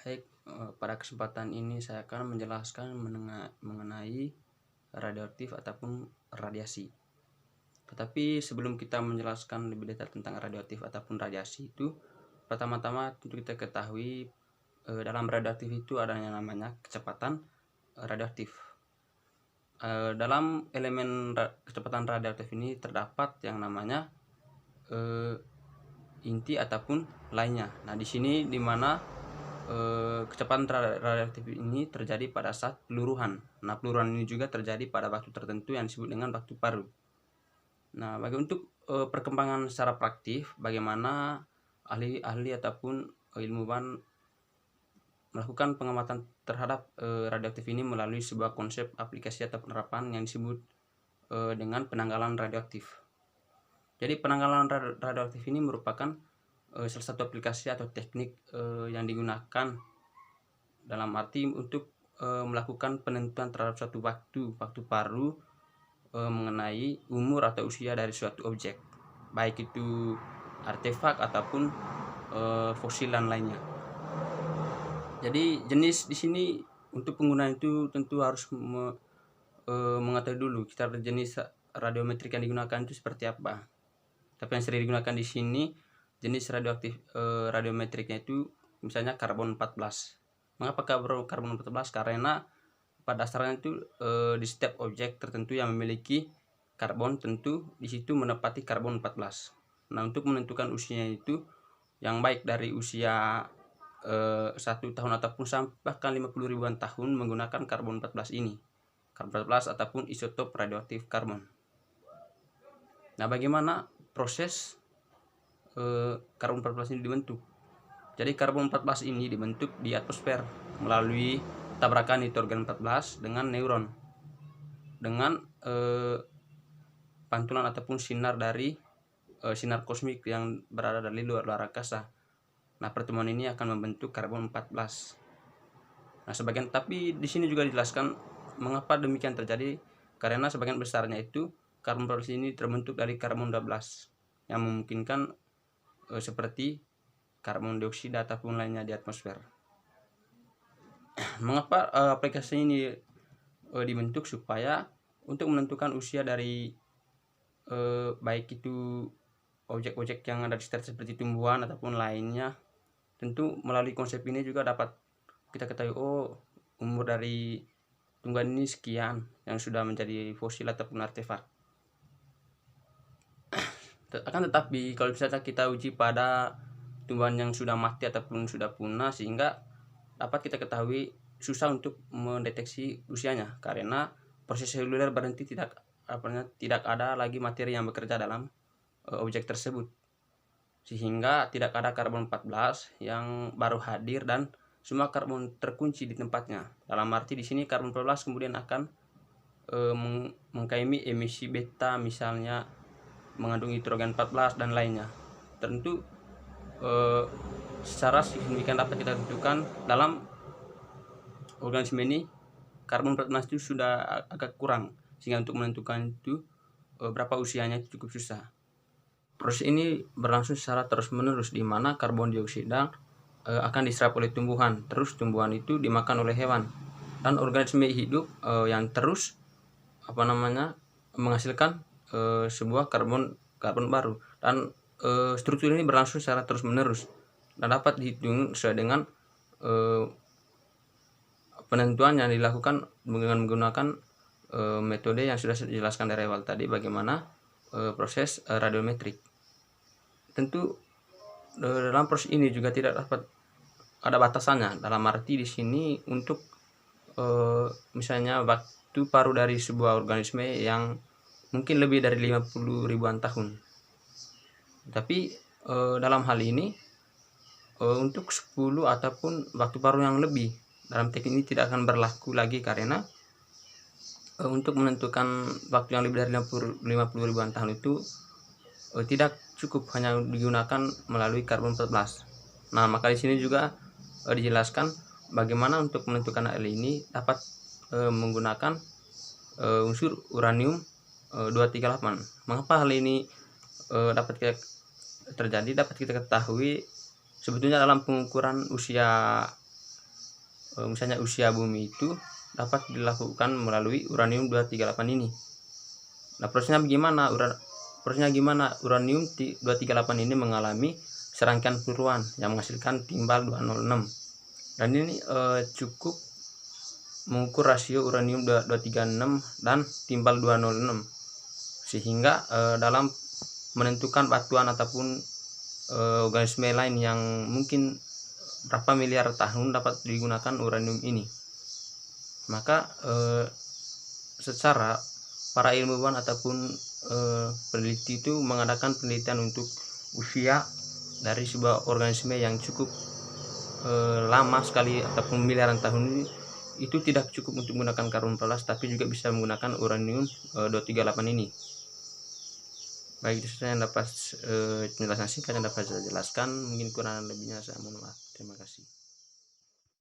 Baik, pada kesempatan ini saya akan menjelaskan mengenai radioaktif ataupun radiasi. Tetapi sebelum kita menjelaskan lebih detail tentang radioaktif ataupun radiasi itu, pertama-tama tentu kita ketahui dalam radioaktif itu ada yang namanya kecepatan radioaktif. Dalam elemen kecepatan radioaktif ini terdapat yang namanya inti ataupun lainnya. Nah, di sini dimana kecepatan radioaktif ini terjadi pada saat peluruhan. Nah, peluruhan ini juga terjadi pada waktu tertentu yang disebut dengan waktu paru. Nah, untuk perkembangan secara praktif, bagaimana ahli-ahli ataupun ilmuwan melakukan pengamatan terhadap radioaktif ini melalui sebuah konsep aplikasi atau penerapan yang disebut dengan penanggalan radioaktif. Jadi penanggalan radioaktif ini merupakan salah satu aplikasi atau teknik yang digunakan dalam arti untuk melakukan penentuan terhadap suatu waktu paru mengenai umur atau usia dari suatu objek, baik itu artefak ataupun fosil dan lainnya. Jadi jenis di sini untuk penggunaan itu tentu harus mengetahui dulu kita jenis radiometrik yang digunakan itu seperti apa. Tapi yang sering digunakan di sini jenis radiometriknya itu misalnya karbon 14. Mengapa karbon 14? Karena pada dasarnya itu di setiap objek tertentu yang memiliki karbon tentu di situ menepati karbon 14. Nah, untuk menentukan usianya itu yang baik dari usia 1 tahun ataupun sampai bahkan 50 ribuan tahun menggunakan karbon 14 ini. Karbon 14 ataupun isotop radioaktif karbon. Nah, bagaimana proses karbon 14 ini dibentuk? Jadi karbon 14 ini dibentuk di atmosfer melalui tabrakan nitrogen 14 dengan neuron dengan pantulan ataupun sinar dari sinar kosmik yang berada dari luar angkasa. Nah, pertemuan ini akan membentuk karbon 14. Nah, tapi di sini juga dijelaskan mengapa demikian terjadi, karena sebagian besarnya itu karbon 14 ini terbentuk dari karbon 12 yang memungkinkan seperti karbon dioksida ataupun lainnya di atmosfer. Mengapa aplikasi ini dibentuk? Supaya untuk menentukan usia dari baik itu objek-objek yang ada di sekitar seperti tumbuhan ataupun lainnya, tentu melalui konsep ini juga dapat kita ketahui umur dari tumbuhan ini sekian yang sudah menjadi fosil ataupun artefak. Akan tetapi kalau misalnya kita uji pada tumbuhan yang sudah mati ataupun sudah punah, sehingga dapat kita ketahui susah untuk mendeteksi usianya karena proses seluler berhenti, tidak ada lagi materi yang bekerja dalam objek tersebut, sehingga tidak ada karbon 14 yang baru hadir dan semua karbon terkunci di tempatnya. Dalam arti di sini karbon 14 kemudian akan mengkaimi emisi beta, misalnya mengandung nitrogen 14 dan lainnya. Tentu secara signifikan dapat kita tentukan dalam organisme ini karbon 14 itu sudah agak kurang, sehingga untuk menentukan itu berapa usianya itu cukup susah. Proses ini berlangsung secara terus-menerus, di mana karbon dioksida akan diserap oleh tumbuhan, terus tumbuhan itu dimakan oleh hewan dan organisme hidup yang terus menghasilkan sebuah karbon baru, dan struktur ini berlangsung secara terus-menerus dan dapat dihitung sesuai dengan penentuan yang dilakukan dengan menggunakan metode yang sudah saya jelaskan dari awal tadi, bagaimana proses radiometrik. Tentu dalam proses ini juga tidak dapat ada batasannya, dalam arti di sini untuk misalnya waktu paru dari sebuah organisme yang mungkin lebih dari 50 ribuan tahun. Tapi dalam hal ini untuk 10 ataupun waktu paru yang lebih dalam teknik ini tidak akan berlaku lagi, karena untuk menentukan waktu yang lebih dari 50 ribuan tahun itu tidak cukup hanya digunakan melalui karbon 14. Nah, maka di sini juga dijelaskan bagaimana untuk menentukan hal ini dapat menggunakan unsur uranium 238. Mengapa hal ini dapat kita ketahui? Sebetulnya dalam pengukuran usia misalnya usia bumi itu dapat dilakukan melalui uranium 238 ini. Nah, prosesnya gimana? Uranium 238 ini mengalami serangkaian peluruan yang menghasilkan timbal 206. Dan ini cukup mengukur rasio uranium 236 dan timbal 206, sehingga dalam menentukan batuan ataupun organisme lain yang mungkin berapa miliar tahun dapat digunakan uranium ini. Maka secara para ilmuwan ataupun peneliti itu mengadakan penelitian untuk usia dari sebuah organisme yang cukup lama sekali ataupun miliaran tahun ini, itu tidak cukup untuk menggunakan karbon 14, tapi juga bisa menggunakan uranium 238 ini. Baik, itu saja yang dapat penjelasan singkat yang dapat saya jelaskan. Mungkin kurang lebihnya saya mohon maaf. Terima kasih.